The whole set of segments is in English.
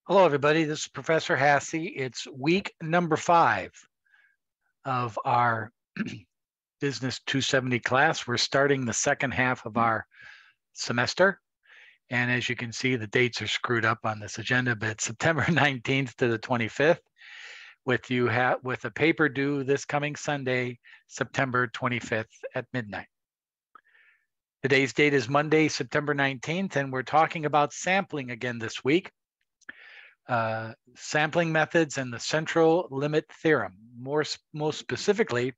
Hello, everybody. This is Professor Hasse. It's week number 5 of our Business 270 class. We're starting the second half of our semester. And as you can see, the dates are screwed up on this agenda, but it's September 19th to the 25th with a paper due this coming Sunday, September 25th at midnight. Today's date is Monday, September 19th, and we're talking about sampling again this week. Sampling methods and the central limit theorem. Most specifically,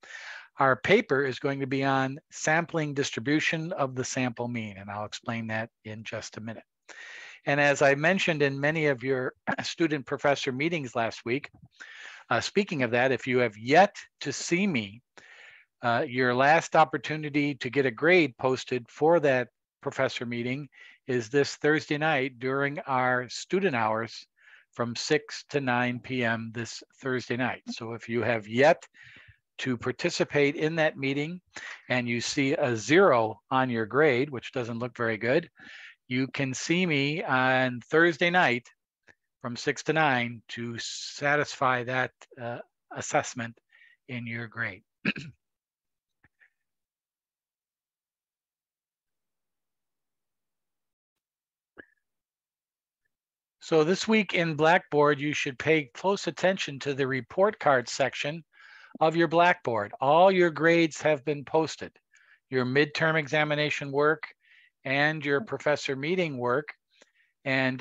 our paper is going to be on sampling distribution of the sample mean, and I'll explain that in just a minute. And as I mentioned in many of your student-professor meetings last week, speaking of that, if you have yet to see me, your last opportunity to get a grade posted for that professor meeting is this Thursday night during our student hours from 6 to 9 p.m. this Thursday night. So if you have yet to participate in that meeting and you see a 0 on your grade, which doesn't look very good, you can see me on Thursday night from 6 to 9 to satisfy that assessment in your grade. So this week in Blackboard, you should pay close attention to the report card section of your Blackboard. All your grades have been posted. Your midterm examination work and your professor meeting work, and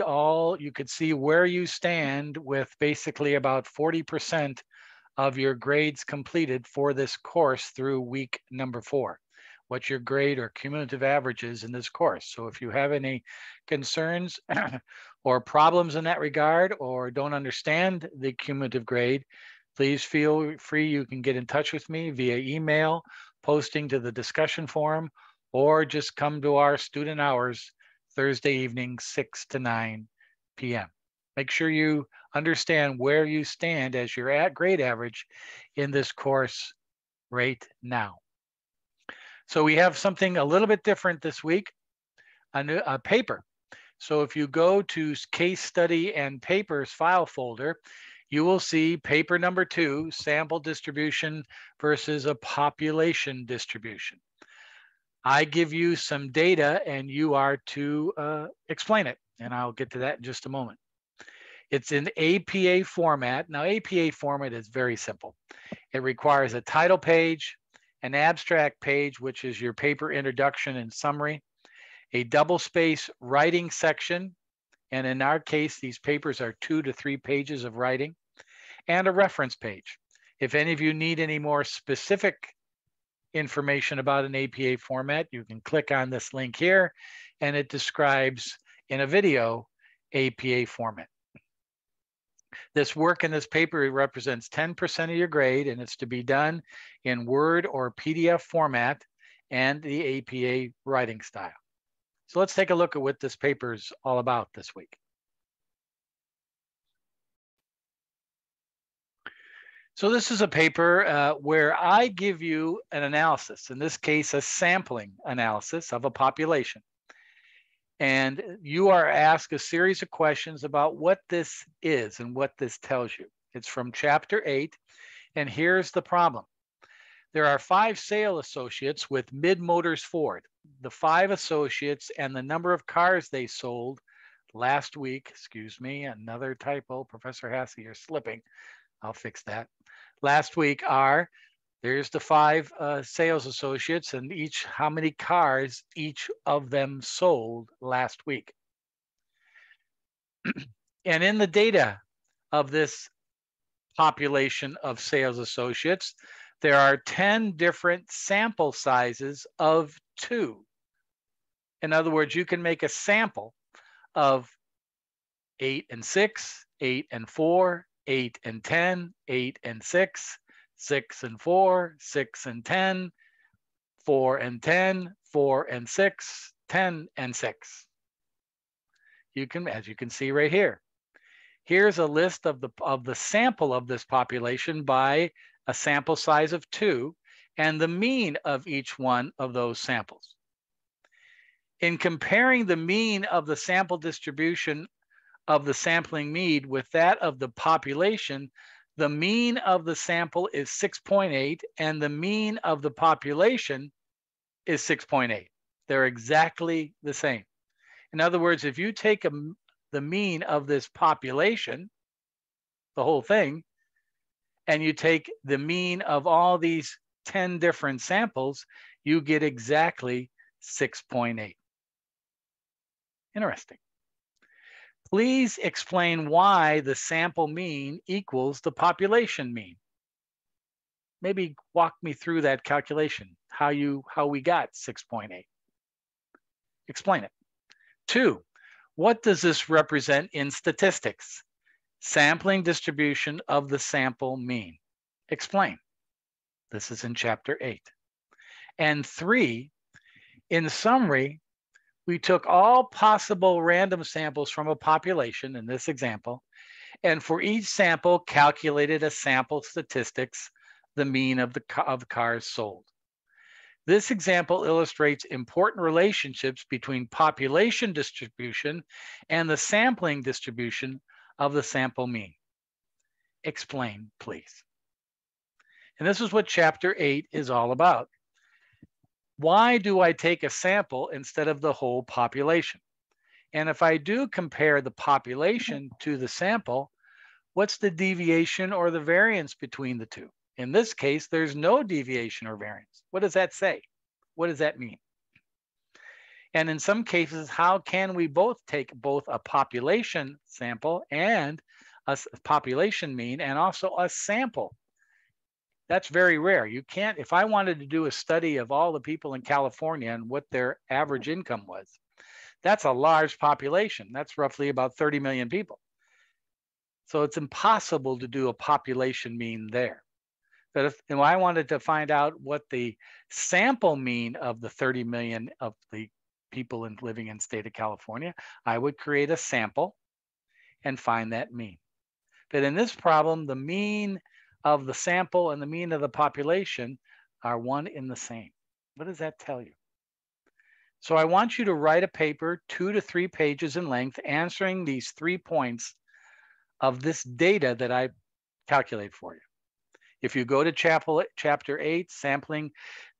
you could see where you stand with basically about 40% of your grades completed for this course through week number 4. What your grade or cumulative average is in this course. So if you have any concerns or problems in that regard, or don't understand the cumulative grade, please feel free. You can get in touch with me via email, posting to the discussion forum, or just come to our student hours Thursday evening, 6 to 9 p.m. Make sure you understand where you stand as your grade average in this course right now. So we have something a little bit different this week, a paper. So if you go to case study and papers file folder, you will see paper number 2, sample distribution versus a population distribution. I give you some data and you are to explain it, and I'll get to that in just a moment. It's in APA format. Now, APA format is very simple. It requires a title page, an abstract page, which is your paper introduction and summary, a double space writing section, and in our case, these papers are 2 to 3 pages of writing, and a reference page. If any of you need any more specific information about an APA format, you can click on this link here, and it describes in a video APA format. This work in this paper represents 10% of your grade, and it's to be done in Word or PDF format and the APA writing style. So let's take a look at what this paper is all about this week. So this is a paper where I give you an analysis, in this case, a sampling analysis of a population. And you are asked a series of questions about what this is and what this tells you. It's from chapter 8, and here's the problem. There are 5 sales associates with Mid-Motors Ford. The 5 associates and the number of cars they sold last week, excuse me, another typo, Professor Hasse, you're slipping. I'll fix that. Last week there's the 5 sales associates and how many cars each of them sold last week. And in the data of this population of sales associates, there are 10 different sample sizes of 2. In other words, you can make a sample of 8 and 6, 8 and 4, 8 and 10, 8 and 6, 6 and 4, 6 and 10, 4 and 10, 4 and 6, 10 and 6. You can, as you can see right here. Here's a list of the sample of this population by a sample size of 2 and the mean of each one of those samples. In comparing the mean of the sample distribution of the sampling mean with that of the population, the mean of the sample is 6.8 and the mean of the population is 6.8. They're exactly the same. In other words, if you take the mean of this population, the whole thing, and you take the mean of all these 10 different samples, you get exactly 6.8. Interesting. Please explain why the sample mean equals the population mean. Maybe walk me through that calculation, how we got 6.8. Explain it. 2, what does this represent in statistics? Sampling distribution of the sample mean. Explain. This is in chapter 8. And 3, in summary, we took all possible random samples from a population in this example, and for each sample calculated a sample statistics, the mean of the cars sold. This example illustrates important relationships between population distribution and the sampling distribution of the sample mean. Explain, please. And this is what chapter 8 is all about. Why do I take a sample instead of the whole population? And if I do compare the population to the sample, what's the deviation or the variance between the two? In this case, there's no deviation or variance. What does that say? What does that mean? And in some cases, how can we both take both a population sample and a population mean and also a sample? That's very rare. You can't, if I wanted to do a study of all the people in California and what their average income was, that's a large population. That's roughly about 30 million people. So it's impossible to do a population mean there. But if I wanted to find out what the sample mean of the 30 million of the people living in the state of California, I would create a sample and find that mean. But in this problem, the mean of the sample and the mean of the population are one in the same. What does that tell you? So I want you to write a paper 2 to 3 pages in length answering these 3 points of this data that I calculate for you. If you go to chapter 8, sampling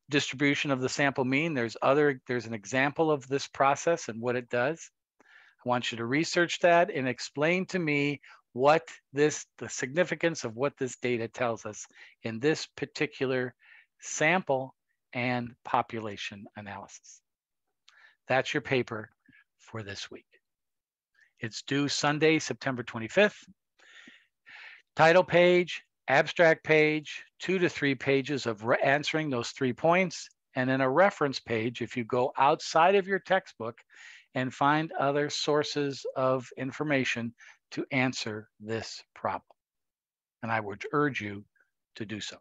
distribution of the sample mean, there's an example of this process and what it does. I want you to research that and explain to me what the significance of what this data tells us in this particular sample and population analysis. That's your paper for this week. It's due Sunday, September 25th. Title page, abstract page, 2 to 3 pages of answering those 3 points, and then a reference page if you go outside of your textbook and find other sources of information to answer this problem. And I would urge you to do so.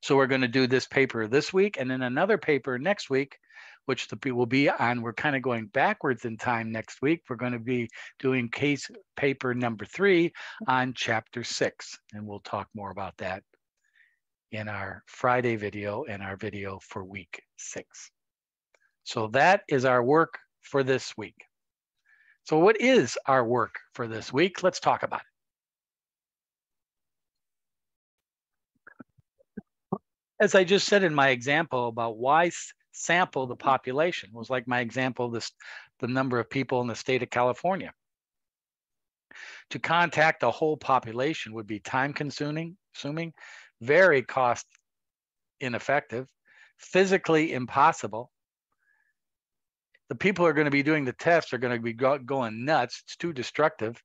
So we're going to do this paper this week and then another paper next week, which will be on, we're kind of going backwards in time next week. We're going to be doing case paper number 3 on chapter 6. And we'll talk more about that in our Friday video and our video for week 6. So that is our work for this week. So what is our work for this week? Let's talk about it. As I just said in my example about why sample the population, was like my example, the number of people in the state of California. To contact the whole population would be time consuming, very cost ineffective, physically impossible. The people who are going to be doing the tests are going to be going nuts. It's too destructive.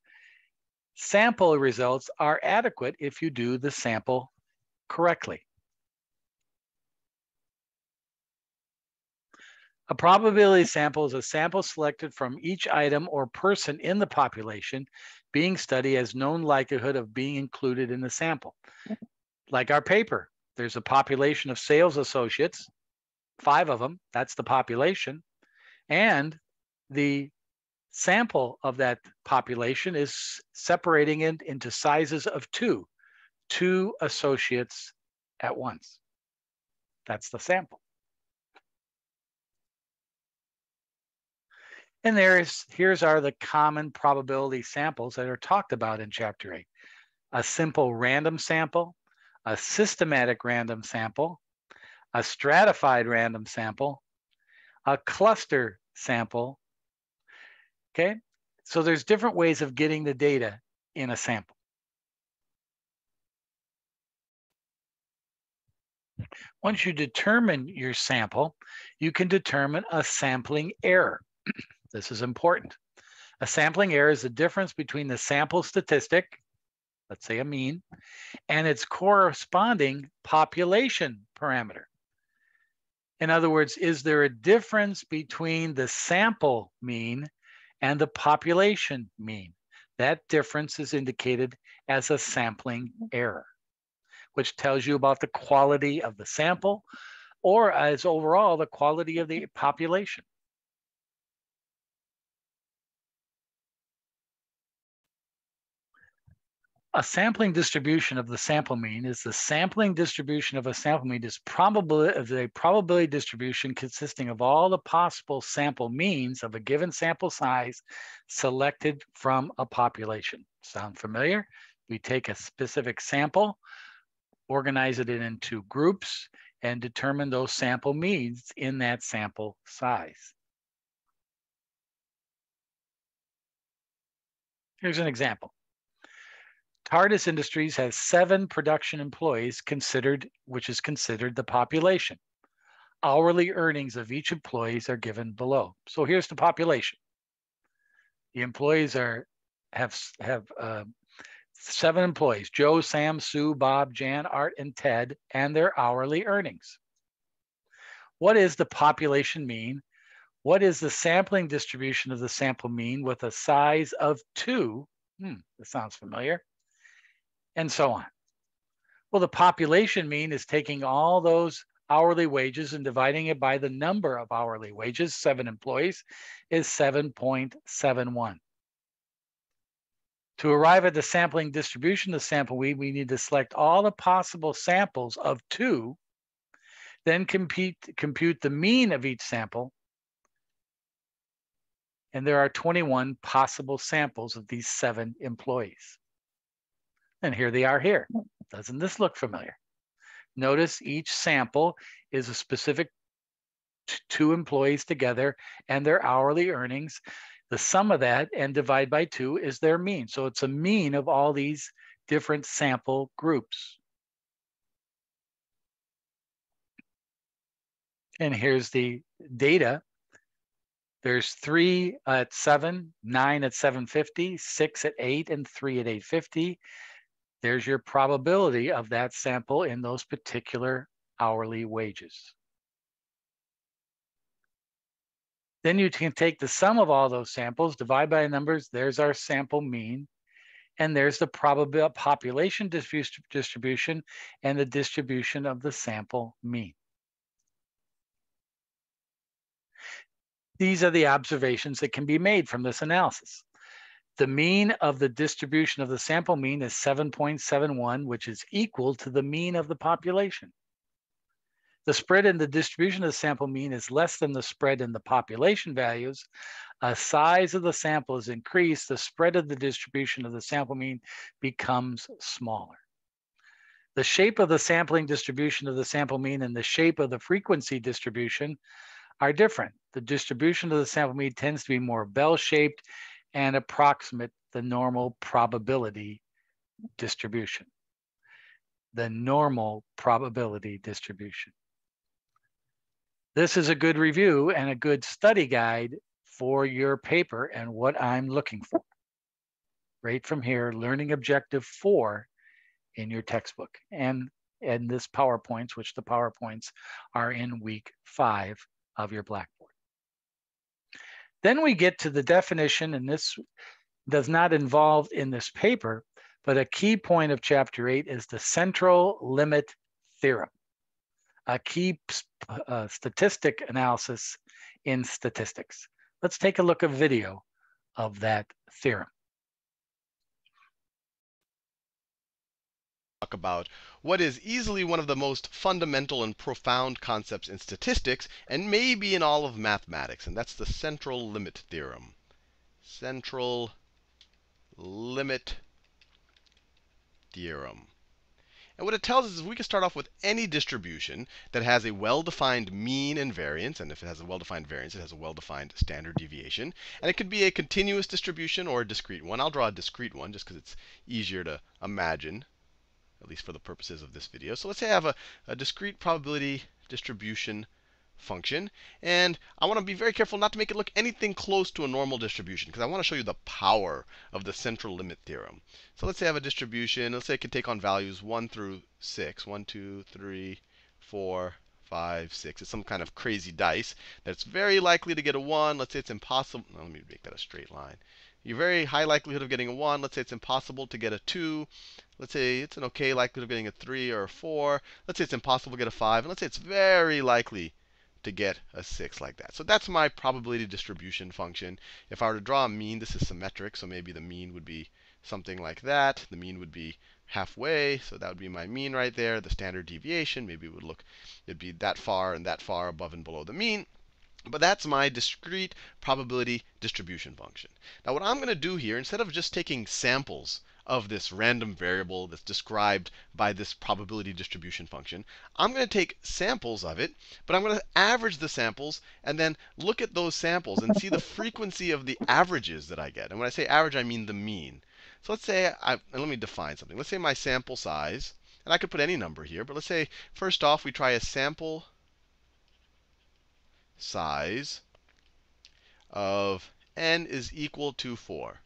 Sample results are adequate if you do the sample correctly. A probability sample is a sample selected from each item or person in the population being studied as known likelihood of being included in the sample. Like our paper, there's a population of sales associates, 5 of them, that's the population. And the sample of that population is separating it into sizes of 2 associates at once. That's the sample. And here's are the common probability samples that are talked about in Chapter 8. A simple random sample, a systematic random sample, a stratified random sample, a cluster sample. Okay, so there's different ways of getting the data in a sample. Once you determine your sample, you can determine a sampling error. This is important. A sampling error is the difference between the sample statistic, let's say a mean, and its corresponding population parameter. In other words, is there a difference between the sample mean and the population mean? That difference is indicated as a sampling error, which tells you about the quality of the sample or as overall the quality of the population. A sampling distribution of the sample mean is the sampling distribution of a sample mean is a probability distribution consisting of all the possible sample means of a given sample size selected from a population. Sound familiar? We take a specific sample, organize it into groups, and determine those sample means in that sample size. Here's an example. TARDIS Industries has 7 production employees which is considered the population. Hourly earnings of each employee are given below. So here's the population. The employees have 7 employees: Joe, Sam, Sue, Bob, Jan, Art, and Ted, and their hourly earnings. What is the population mean? What is the sampling distribution of the sample mean with a size of 2? That sounds familiar. And so on. Well, the population mean is taking all those hourly wages and dividing it by the number of hourly wages, 7 employees, is 7.71. To arrive at the sampling distribution of the sample mean, we need to select all the possible samples of 2, then compute the mean of each sample. And there are 21 possible samples of these 7 employees. And here they are here. Doesn't this look familiar? Notice each sample is a specific 2 employees together and their hourly earnings. The sum of that and divide by 2 is their mean. So it's a mean of all these different sample groups. And here's the data. There's 3 at 7, 9 at 750, 6 at 8, and 3 at 850. There's your probability of that sample in those particular hourly wages. Then you can take the sum of all those samples, divide by the numbers, there's our sample mean, and there's the probability population distribution and the distribution of the sample mean. These are the observations that can be made from this analysis. The mean of the distribution of the sample mean is 7.71, which is equal to the mean of the population. The spread in the distribution of the sample mean is less than the spread in the population values. As size of the sample is increased, the spread of the distribution of the sample mean becomes smaller. The shape of the sampling distribution of the sample mean and the shape of the frequency distribution are different. The distribution of the sample mean tends to be more bell-shaped and approximate the normal probability distribution. The normal probability distribution. This is a good review and a good study guide for your paper and what I'm looking for. Right from here, learning objective 4 in your textbook and this PowerPoints, which the PowerPoints are in week 5 of your Blackboard. Then we get to the definition, and this does not involve in this paper, but a key point of chapter 8 is the central limit theorem, a key statistic analysis in statistics. Let's take a look at a video of that theorem. about what is easily one of the most fundamental and profound concepts in statistics, and maybe in all of mathematics, and that's the central limit theorem. Central limit theorem. And what it tells us is we can start off with any distribution that has a well-defined mean and variance. And if it has a well-defined variance, it has a well-defined standard deviation. And it could be a continuous distribution or a discrete one. I'll draw a discrete one just because it's easier to imagine, at least for the purposes of this video. So let's say I have a discrete probability distribution function. And I want to be very careful not to make it look anything close to a normal distribution, because I want to show you the power of the central limit theorem. So let's say I have a distribution. Let's say it can take on values 1 through 6. 1, 2, 3, 4, 5, 6. It's some kind of crazy dice that's very likely to get a 1. Let's say it's impossible. No, let me make that a straight line. You're very high likelihood of getting a 1. Let's say it's impossible to get a 2. Let's say it's an okay likelihood of getting a 3 or a 4. Let's say it's impossible to get a 5. And let's say it's very likely to get a 6 like that. So that's my probability distribution function. If I were to draw a mean, this is symmetric, so maybe the mean would be something like that. The mean would be halfway, so that would be my mean right there. The standard deviation, maybe it would look, it'd be that far and that far above and below the mean. But that's my discrete probability distribution function. Now what I'm going to do here, instead of just taking samples of this random variable that's described by this probability distribution function, I'm going to take samples of it, but I'm going to average the samples and then look at those samples and see the frequency of the averages that I get. And when I say average, I mean the mean. So let's say, and let me define something. Let's say my sample size, and I could put any number here, but let's say first off we try a sample size of n is equal to 4.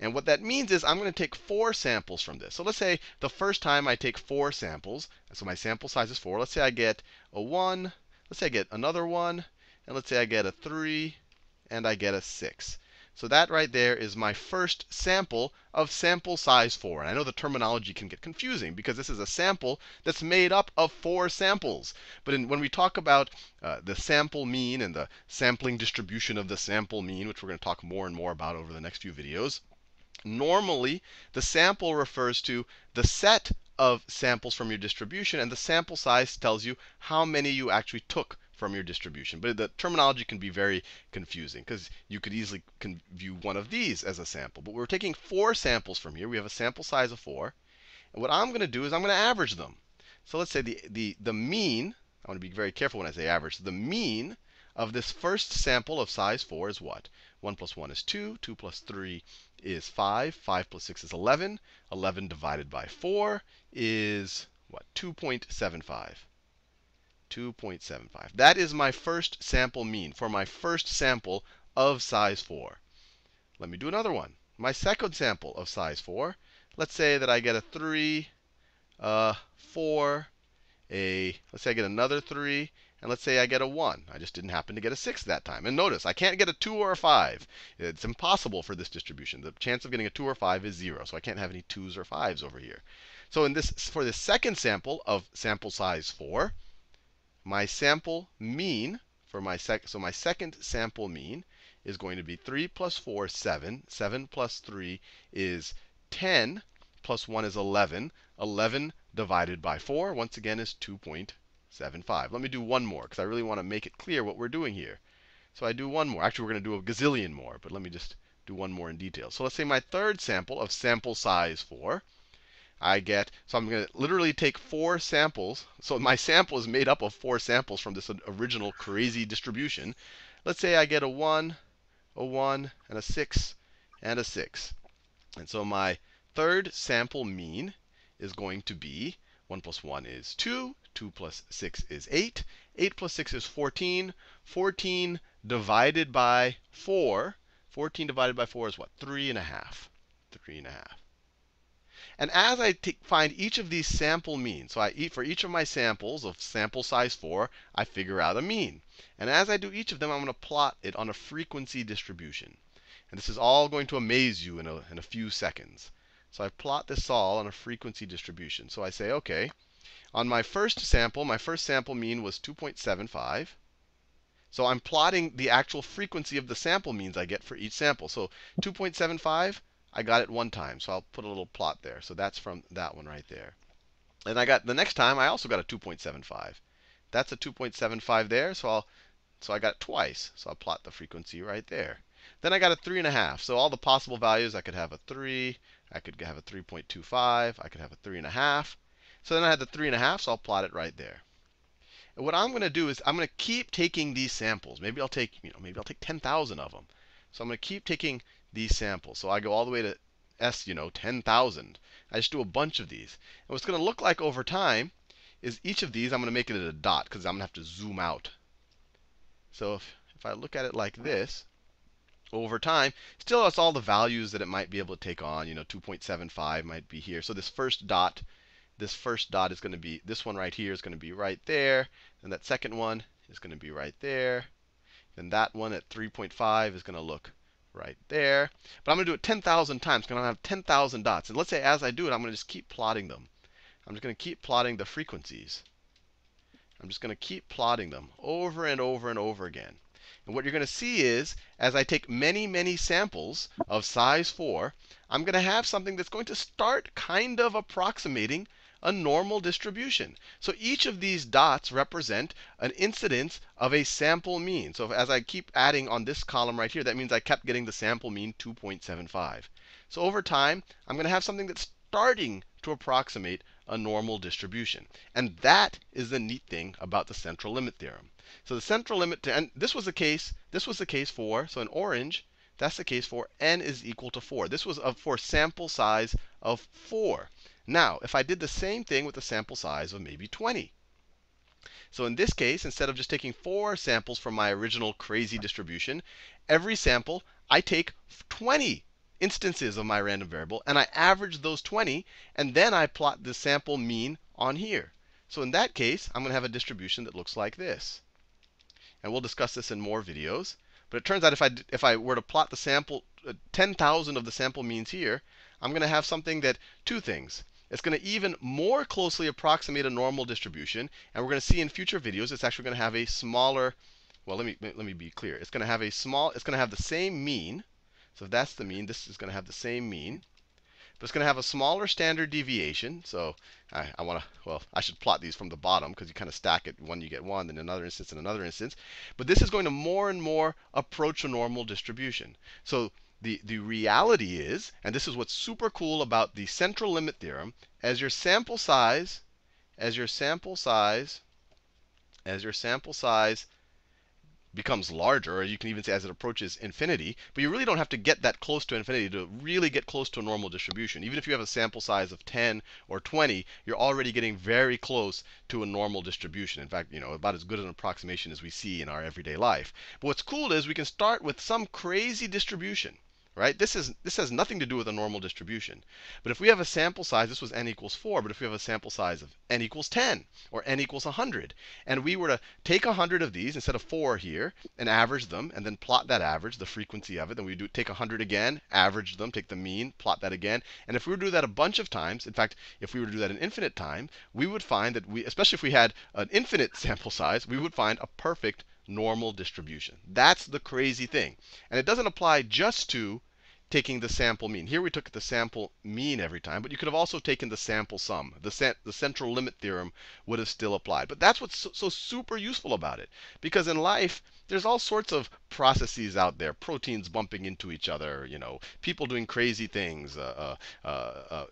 And what that means is I'm going to take 4 samples from this. So let's say the first time I take 4 samples, so my sample size is 4. Let's say I get a 1, let's say I get another 1, and let's say I get a 3, and I get a 6. So that right there is my first sample of sample size 4. And I know the terminology can get confusing because this is a sample that's made up of 4 samples. But when we talk about the sample mean and the sampling distribution of the sample mean, which we're going to talk more and more about over the next few videos, normally the sample refers to the set of samples from your distribution, and the sample size tells you how many you actually took from your distribution. But the terminology can be very confusing because you could easily view one of these as a sample. But we're taking 4 samples from here. We have a sample size of 4. And what I'm going to do is I'm going to average them. So let's say the mean, I want to be very careful when I say average, the mean of this first sample of size 4 is what? 1 plus 1 is 2. 2 plus 3 is 5. 5 plus 6 is 11. 11 divided by 4 is what? 2.75. 2.75. That is my first sample mean for my first sample of size 4. Let me do another one. My second sample of size 4. Let's say that I get a 3, 4, let's say I get another 3, and let's say I get a 1. I just didn't happen to get a 6 that time. And notice, I can't get a 2 or a 5. It's impossible for this distribution. The chance of getting a 2 or 5 is 0. So I can't have any 2s or 5s over here. So for this second sample of sample size 4, my sample mean for my second sample mean is going to be 3 plus 4, 7. 7 plus 3 is 10. Plus 1 is 11. 11 divided by 4, once again, is 2.75. Let me do one more, because I really want to make it clear what we're doing here. So I do one more. Actually, we're going to do a gazillion more, but let me just do one more in detail. So let's say my third sample of sample size 4, so I'm going to literally take 4 samples. So my sample is made up of 4 samples from this original crazy distribution. Let's say I get a 1, a 1, and a 6, and a 6. And so my third sample mean is going to be 1 plus 1 is 2. 2 plus 6 is 8. 8 plus 6 is 14. 14 divided by 4. 14 divided by 4 is what? 3.5. 3.5. And as I find each of these sample means, so for each of my samples of sample size 4, I figure out a mean. And as I do each of them, I'm going to plot it on a frequency distribution. And this is all going to amaze you in a few seconds. So I plot this all on a frequency distribution. So I say, OK, on my first sample mean was 2.75. So I'm plotting the actual frequency of the sample means I get for each sample. So 2.75, I got it one time. So I'll put a little plot there. So that's from that one right there. And I got the next time I also got a 2.75. That's a 2.75 there, so I got it twice. So I'll plot the frequency right there. Then I got a 3.5. So all the possible values, I could have a 3, I could have a 3.25, I could have a 3.5. So then I had the 3.5, so I'll plot it right there. And what I'm going to do is I'm going to keep taking these samples. Maybe I'll take, maybe I'll take 10,000 of them. So I'm going to keep taking these samples. So I go all the way to S, 10,000. I just do a bunch of these. And what's going to look like over time is each of these, I'm going to make it a dot because I'm going to have to zoom out. So if I look at it like this, over time, still has all the values that it might be able to take on. 2.75 might be here. So this first dot is going to be, this one right here is going to be right there. And that second one is going to be right there. Then that one at 3.5 is going to look right there. But I'm going to do it 10,000 times because I'm going to have 10,000 dots. And let's say as I do it, I'm going to just keep plotting them. I'm just going to keep plotting the frequencies. I'm just going to keep plotting them over and over and over again. And what you're going to see is, as I take many, many samples of size 4, I'm going to have something that's going to start kind of approximating a normal distribution. So each of these dots represent an incidence of a sample mean. So as I keep adding on this column right here, that means I kept getting the sample mean 2.75. So over time, I'm going to have something that's starting to approximate a normal distribution. And that is the neat thing about the central limit theorem. So the central limit, and this was the case for, so in orange, that's the case for n is equal to 4. This was for sample size of 4. Now, if I did the same thing with a sample size of maybe 20. So in this case, instead of just taking 4 samples from my original crazy distribution, every sample I take 20 instances of my random variable, and I average those 20, and then I plot the sample mean on here. So in that case, I'm going to have a distribution that looks like this. And we'll discuss this in more videos. But it turns out if I were to plot the sample, 10,000 of the sample means here, I'm going to have something that, two things. It's going to even more closely approximate a normal distribution. And we're going to see in future videos, it's actually going to have a smaller, well, let me be clear. It's going to have the same mean. So if that's the mean, this is going to have the same mean. But it's going to have a smaller standard deviation. So I should plot these from the bottom because you kind of stack it. One you get one, then another instance, and another instance. But this is going to more and more approach a normal distribution. So the reality is, and this is what's super cool about the central limit theorem, as your sample size becomes larger, or you can even say as it approaches infinity. But you really don't have to get that close to infinity to really get close to a normal distribution. Even if you have a sample size of 10 or 20, you're already getting very close to a normal distribution. In fact, about as good an approximation as we see in our everyday life. But what's cool is we can start with some crazy distribution. Right? This has nothing to do with a normal distribution. But if we have a sample size, this was n equals 4, but if we have a sample size of n equals 10 or n equals 100, and we were to take 100 of these instead of 4 here and average them, and then plot that average, the frequency of it, then we do take 100 again, average them, take the mean, plot that again. And if we were to do that a bunch of times, in fact, if we were to do that an infinite time, we would find that especially if we had an infinite sample size, we would find a perfect normal distribution. That's the crazy thing. And it doesn't apply just to taking the sample mean. Here we took the sample mean every time, but you could have also taken the sample sum. The central limit theorem would have still applied. But that's what's so super useful about it. Because in life, there's all sorts of processes out there, proteins bumping into each other, people doing crazy things,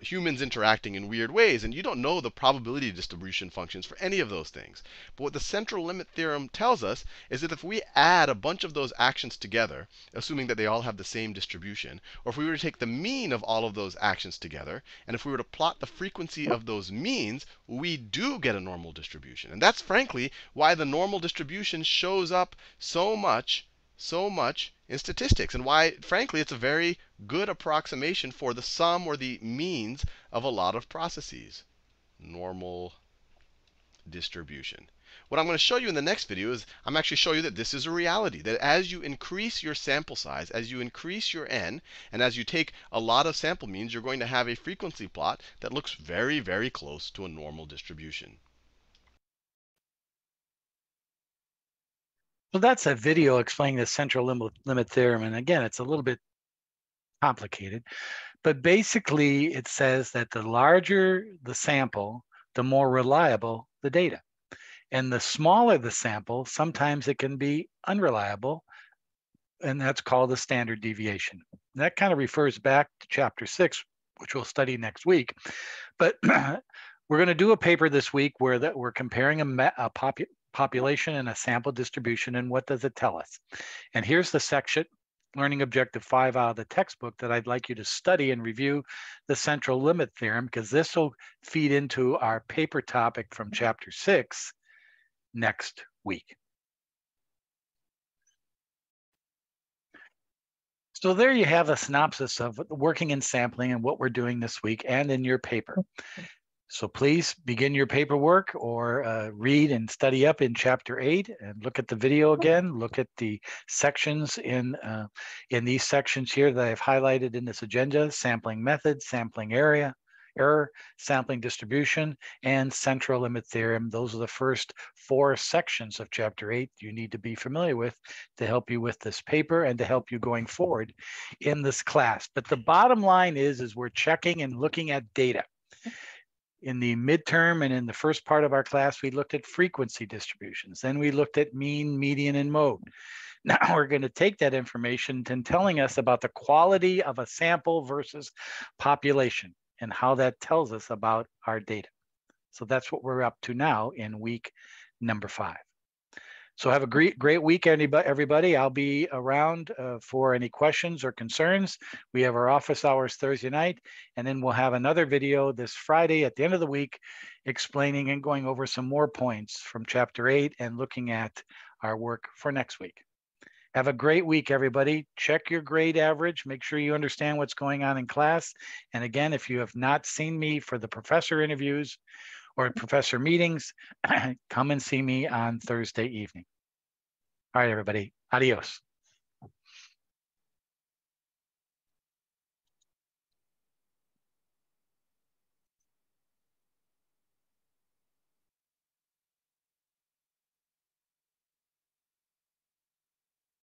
humans interacting in weird ways, and you don't know the probability distribution functions for any of those things. But what the central limit theorem tells us is that if we add a bunch of those actions together, assuming that they all have the same distribution, or if we were to take the mean of all of those actions together, and if we were to plot the frequency of those means, we do get a normal distribution. And that's frankly why the normal distribution shows up so much in statistics, and why, frankly, it's a very good approximation for the sum or the means of a lot of processes. Normal distribution. What I'm going to show you in the next video is I'm actually showing you that this is a reality, that as you increase your sample size, as you increase your n, and as you take a lot of sample means, you're going to have a frequency plot that looks very, very close to a normal distribution. So that's a video explaining the central limit theorem. And again, it's a little bit complicated. But basically, it says that the larger the sample, the more reliable the data. And the smaller the sample, sometimes it can be unreliable, and that's called the standard deviation. And that kind of refers back to chapter 6, which we'll study next week. But we're going to do a paper this week where we're comparing a population and a sample distribution, and what does it tell us? And here's the section, Learning Objective 5 out of the textbook, that I'd like you to study and review the central limit theorem, because this will feed into our paper topic from chapter 6 next week. So there you have a synopsis of working in sampling and what we're doing this week and in your paper. So please begin your paperwork or read and study up in chapter 8 and look at the video again. Look at the sections in these sections here that I've highlighted in this agenda: sampling method, sampling area, error, sampling distribution, and central limit theorem. Those are the first 4 sections of chapter 8 you need to be familiar with to help you with this paper and to help you going forward in this class. But the bottom line is we're checking and looking at data. In the midterm and in the first part of our class, we looked at frequency distributions. Then we looked at mean, median, and mode. Now we're going to take that information and telling us about the quality of a sample versus population and how that tells us about our data. So that's what we're up to now in week number 5. So have a great week, everybody. I'll be around for any questions or concerns. We have our office hours Thursday night, and then we'll have another video this Friday at the end of the week explaining and going over some more points from chapter 8 and looking at our work for next week. Have a great week, everybody. Check your grade average. Make sure you understand what's going on in class. And again, if you have not seen me for the professor interviews or professor meetings, come and see me on Thursday evening. All right, everybody. Adios.